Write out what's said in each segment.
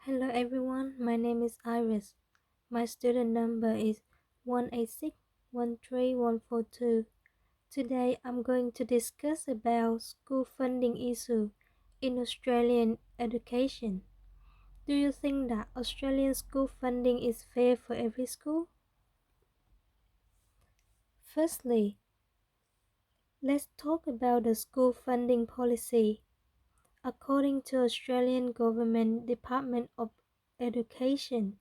Hello everyone, my name is Iris. My student number is 186131142. Today I'm going to discuss about school funding issue in Australian education. Do you think that Australian school funding is fair for every school? Firstly, let's talk about the school funding policy. According to Australian Government Department of Education,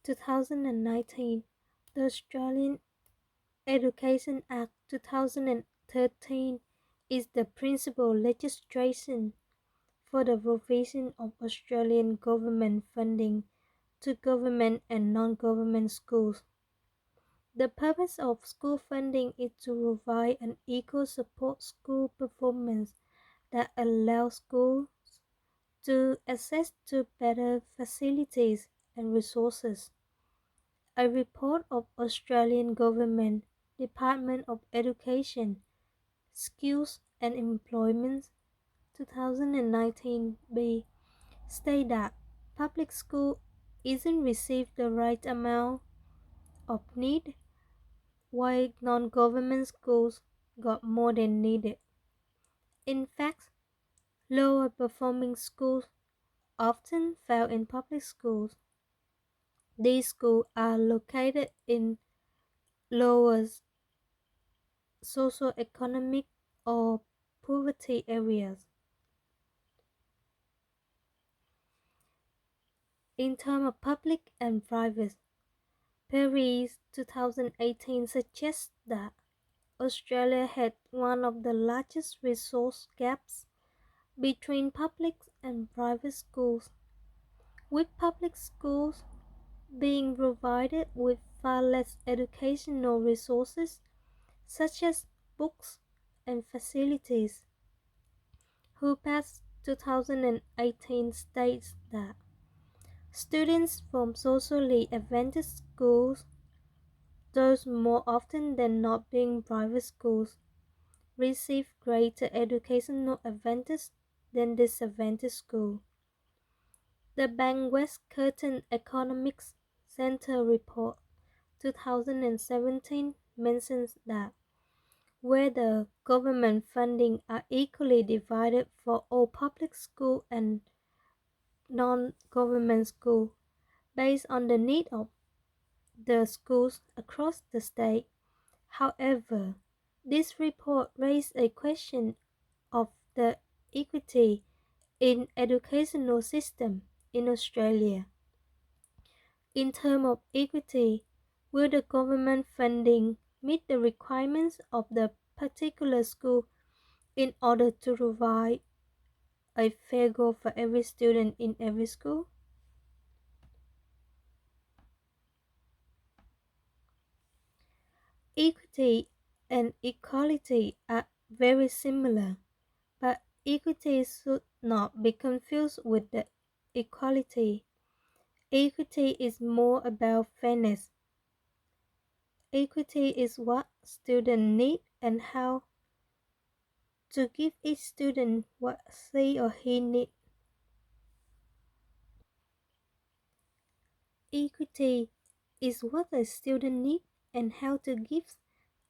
2019, the Australian Education Act 2013 is the principal legislation for the provision of Australian government funding to government and non-government schools. The purpose of school funding is to provide an equal support school performance that allows schools to access to better facilities and resources. A report of Australian Government Department of Education, Skills and Employment 2019b state that public school isn't receive the right amount of need, while non-government schools got more than needed. In fact, lower performing schools often fail in public schools. These schools are located in lower socioeconomic or poverty areas. In terms of public and private, Perry's 2018 suggests that Australia had one of the largest resource gaps between public and private schools, with public schools being provided with far less educational resources such as books and facilities. HUPAS 2018 states that students from socially advantaged schools, those more often than not being private schools, receive greater educational advantage than disadvantaged schools. The Bank West Curtin Economics Center report 2017 mentions that where the government funding are equally divided for all public school and non-government school based on the need of the schools across the state. However, this report raised a question of the equity in educational system in Australia. In terms of equity, will the government funding meet the requirements of the particular school in order to provide a fair go for every student in every school? Equity and equality are very similar, but equity should not be confused with the equality. Equity is more about fairness. Equity is what students need and how to give each student what she or he needs. Equity is what a student needs and how to give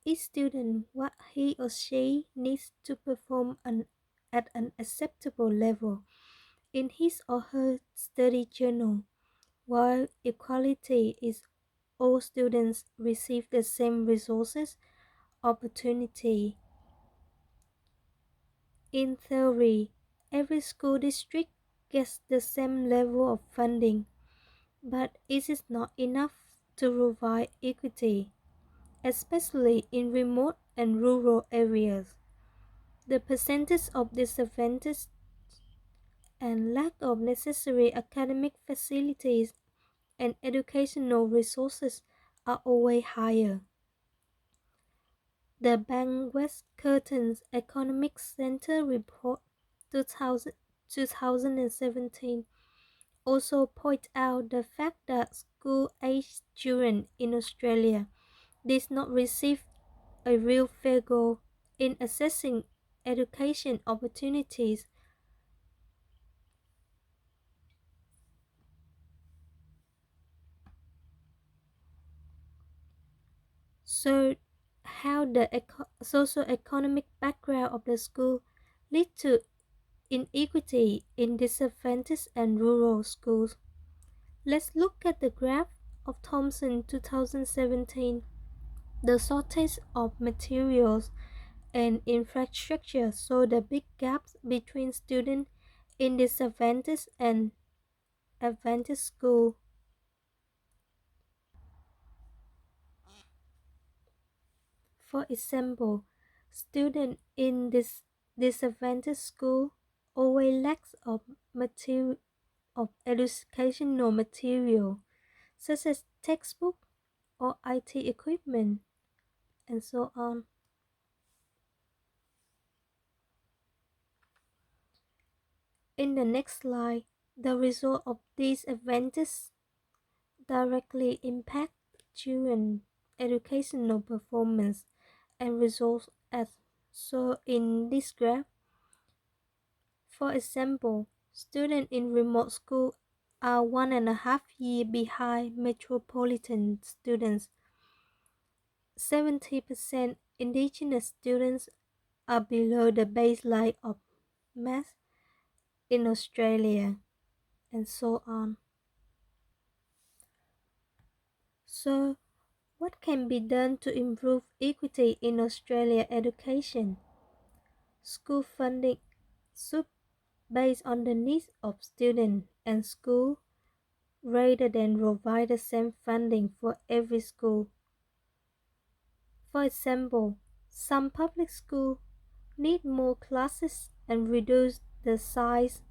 each student what he or she needs to perform at an acceptable level in his or her study journal, while equality is all students receive the same resources, opportunity. In theory, every school district gets the same level of funding, but it is not enough to provide equity, especially in remote and rural areas. The percentage of disadvantaged and lack of necessary academic facilities and educational resources are always higher. The Bank West Curtin's Economics Center report 2017 also point out the fact that school-aged children in Australia did not receive a real fair go in accessing education opportunities. So, how the socio-economic background of the school lead to inequity in disadvantaged and rural schools. Let's look at the graph of Thomson 2017. The shortage of materials and infrastructure show the big gaps between students in disadvantaged and advantaged schools. For example, students in this disadvantaged school always lacks of material of educational material such as textbook or IT equipment and so on. In the next slide, the result of these advantages directly impact children educational performance and results as so in this graph. For example, students in remote school are 1.5 years behind metropolitan students. 70% indigenous students are below the baseline of math in Australia, and so on. So, what can be done to improve equity in Australia education? School funding should based on the needs of students and school rather than provide the same funding for every school. For example, some public schools need more classes and reduce the size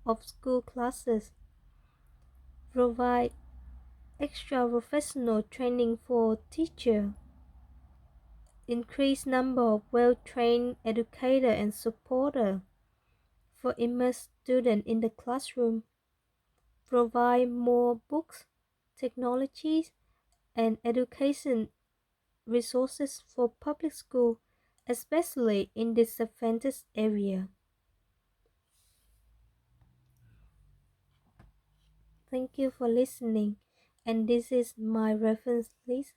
of school classes, provide extra professional training for teachers, increase number of well-trained educators and supporters for immerse students in the classroom, provide more books, technologies, and education resources for public school, especially in disadvantaged areas. Thank you for listening, and this is my reference list.